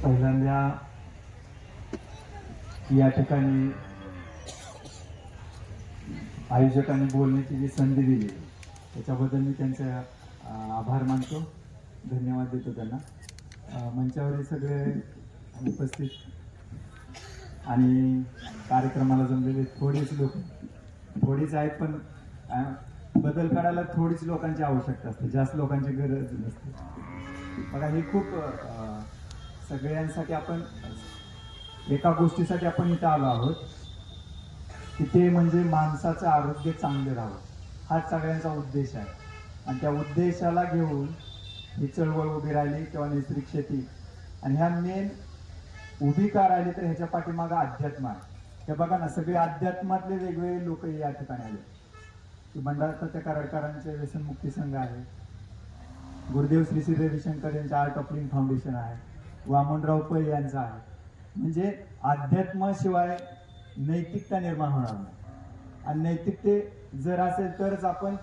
पहिल्यांदा या ठिकाणी आयोजकांनी बोलण्याची जी संधी दिली त्याच्याबद्दल मी त्यांचे आभार मानतो, धन्यवाद देतो त्यांना। मंचावर सगळे उपस्थित आणि कार्यक्रमाला जमलेले थोडेच लोक, थोडीच आहेत, पण बदल करायला थोडीच लोकांची आवश्यकता असते, जास्त लोकांची गरज नसते। बघा, हे खूप सगळ्यांसाठी आपण एका गोष्टीसाठी आपण इथं आलो आहोत की ते म्हणजे माणसाचं आरोग्य चांगलं राहावं, हाच सगळ्यांचा उद्देश आहे। आणि त्या उद्देशाला घेऊन ही चळवळ उभी राहिली किंवा नैसर्गिक शेती, आणि ह्या मेन उभी का राहिली तर ह्याच्या पाठीमागं अध्यात्म आहे। हे बघा ना, सगळे अध्यात्मातले वेगवेगळे लोक या ठिकाणी आले की भंडारा त्या कराडकरांचे व्यसनमुक्ती संघ आहे, गुरुदेव श्री श्री रविशंकर यांचे आर्ट ऑफ लिव्हिंग फाउंडेशन आहे, वामनराव पै यांचं आहे। म्हणजे अध्यात्माशिवाय नैतिकता निर्माण होणार नाही, आणि नैतिकते जर असेल तरच आपण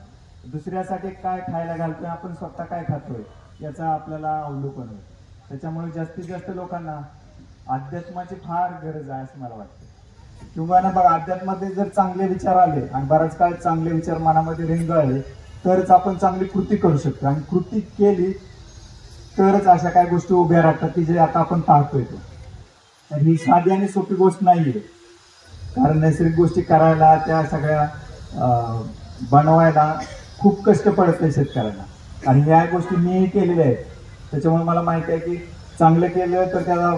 दुसऱ्यासाठी काय खायला घालतोय, आपण स्वतः काय खातोय याचा आपल्याला अवलोकन होईल। त्याच्यामुळे जास्तीत जास्त लोकांना अध्यात्माची फार गरज आहे असं मला वाटतं। किंवा ना बघा, अध्यात्मामध्ये जर चांगले विचार आले आणि बराच काळ चांगले विचार मनामध्ये रेंगाळले तरच आपण चांगली कृती करू शकतो, आणि कृती केली तरच अशा काही गोष्टी उभ्या राहतात की जे आता आपण पाहतोय तो। तर ही साधी आणि सोपी गोष्ट नाहीये, कारण नैसर्गिक गोष्टी करायला, त्या सगळ्या बनवायला खूप कष्ट पडत शेतकऱ्यांना, आणि ह्या गोष्टी मीही केलेल्या आहेत। त्याच्यामुळे मला माहिती आहे की चांगलं केलं तर त्याला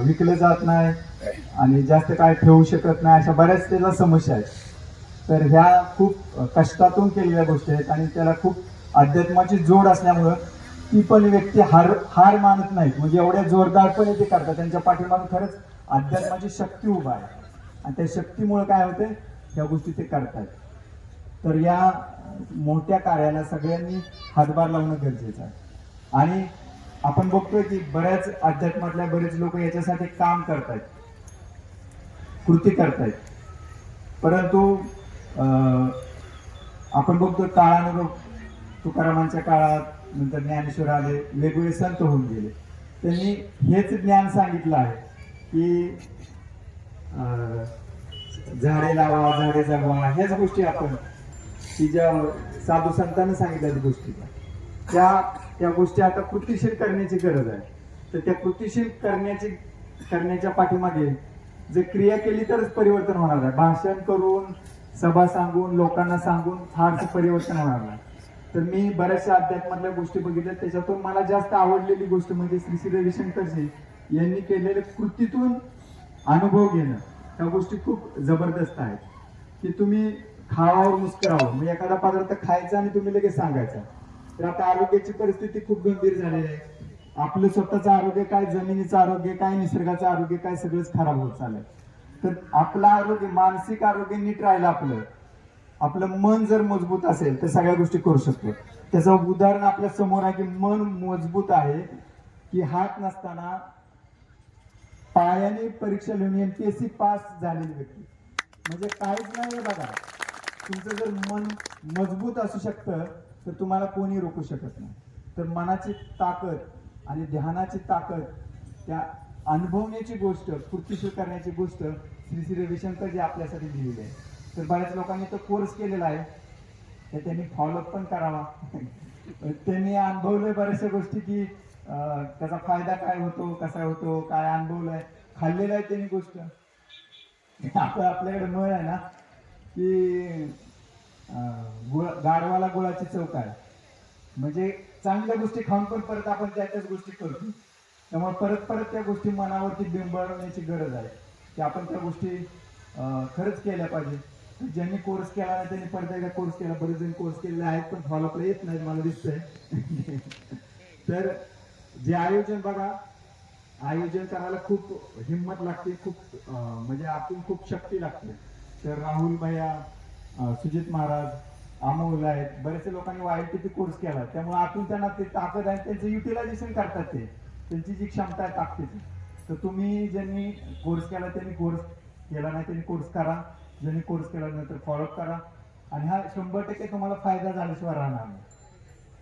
विकलं जात नाही आणि जास्त काय ठेवू शकत नाही, अशा बऱ्याच त्याला समस्या आहेत। तर ह्या खूप कष्टातून केलेल्या गोष्टी आहेत, आणि त्याला खूप अध्यात्माची जोड असल्यामुळं ती पण व्यक्ती हार मानत नाहीत, म्हणजे एवढ्या जोरदारपणे ते करतात, त्यांच्या पाठीमागे खरंच अध्यात्माची शक्ती उभा आहे, आणि त्या शक्तीमुळे काय होते, ह्या गोष्टी ते करतात। तर या मोठ्या कार्याला सगळ्यांनी हातभार लावणं गरजेचं आहे। आणि आपण बघतोय की बऱ्याच अध्यात्मातल्या बरेच लोक याच्यासाठी काम करतायत, कृती करतायत, परंतु आपण बघतोय काळानुरूप तुकारामांच्या काळात, नंतर ज्ञानेश्वर आले, वेगवेगळे संत होऊन गेले, त्यांनी हेच ज्ञान सांगितलं आहे की झाडे लावा, झाडे जगवा, ह्याच गोष्टी आपण की ज्या साधू संतांनी सांगितल्या गोष्टी त्या गोष्टी आता कृतीशील करण्याची गरज आहे। तर त्या कृतीशील करण्याच्या पाठीमागे जर क्रिया केली तरच परिवर्तन होणार आहे। भाषण करून, सभा सांगून, लोकांना सांगून फारसं परिवर्तन होणार नाही। तर मी बऱ्याचशा अध्यात्मातल्या गोष्टी बघितल्या, त्याच्यातून मला जास्त आवडलेली गोष्ट म्हणजे श्री श्री रविशंकरजी यांनी केलेल्या कृतीतून अनुभव घेणं, ह्या गोष्टी खूप जबरदस्त आहेत। की तुम्ही खावावर मुस्करावं, म्हणजे एखादा पदार्थ खायचा आणि तुम्ही लगेच सांगायचा। तर आता आरोग्याची परिस्थिती खूप गंभीर झालेली आहे, आपलं स्वतःचं आरोग्य काय, जमिनीचं आरोग्य काय, निसर्गाचं आरोग्य काय, सगळंच खराब होत चाललंय। तर आपलं आरोग्य, मानसिक आरोग्य नीट राहिलं, आपलं मन जर मजबूत असेल तर सगळ्या गोष्टी करू शकतो। त्याचं उदाहरण आपल्या समोर आहे की मन मजबूत आहे की हात नसताना पायाने परीक्षा लिहून MPSC पास झालेली व्यक्ती, म्हणजे काहीच नाही बघा। तुमचं जर मन मजबूत असू शकतं तर तुम्हाला कोणी रोखू शकत नाही। तर मनाची ताकद आणि ध्यानाची ताकद, त्या अनुभवण्याची गोष्ट, कृतीशील करण्याची गोष्ट श्री श्री रविशंकर जी आपल्यासाठी दिलेली आहे। तर बऱ्याच लोकांनी तो कोर्स केलेला आहे, तर त्यांनी फॉलोअप पण करावा। त्यांनी अनुभवलंय बऱ्याचशा गोष्टी की त्याचा फायदा काय होतो, कसा होतो, काय अनुभवलंय, खाल्लेलं आहे त्यांनी गोष्ट। आपल्याकडे म्हण आहे ना की गाढवाला गुळाची चव काय, म्हणजे चांगल्या गोष्टी खाऊन पण परत आपण त्याच गोष्टी करतो। त्यामुळे परत परत त्या गोष्टी मनावरती बिंबवण्याची गरज आहे की आपण त्या गोष्टी खरंच केल्या पाहिजे। ज्यांनी कोर्स केला नाही त्यांनी परत एकदा कोर्स केला, बरेच जण कोर्स केलेले आहेत पण फॉलोअपला येत नाहीत मला दिसतंय। तर जे आयोजन बघा, आयोजन करायला खूप हिंमत लागते, खूप म्हणजे आतून खूप शक्ती लागते। तर राहुल भैया, सुजित महाराज, अमोल आहेत, बरेचसे लोकांनी YLTP कोर्स केला, त्यामुळे आतून त्यांना ते ताकद आहे, त्यांचं युटिलायझेशन करतात, त्यांची जी क्षमता आहे ताकदीची। तर तुम्ही ज्यांनी कोर्स केला त्यांनी कोर्स केला नाही त्यांनी कोर्स करा, ज्यांनी कोर्स केला नंतर फॉलोअप करा, आणि हा 100% तुम्हाला फायदा झाल्याशिवाय राहणार नाही।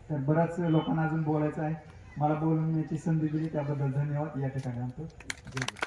तर बऱ्याच लोकांना अजून बोलायचं आहे. मला बोलण्याची संधी दिली त्याबद्दल धन्यवाद. या ठिकाणी आणतो. जय हिंद.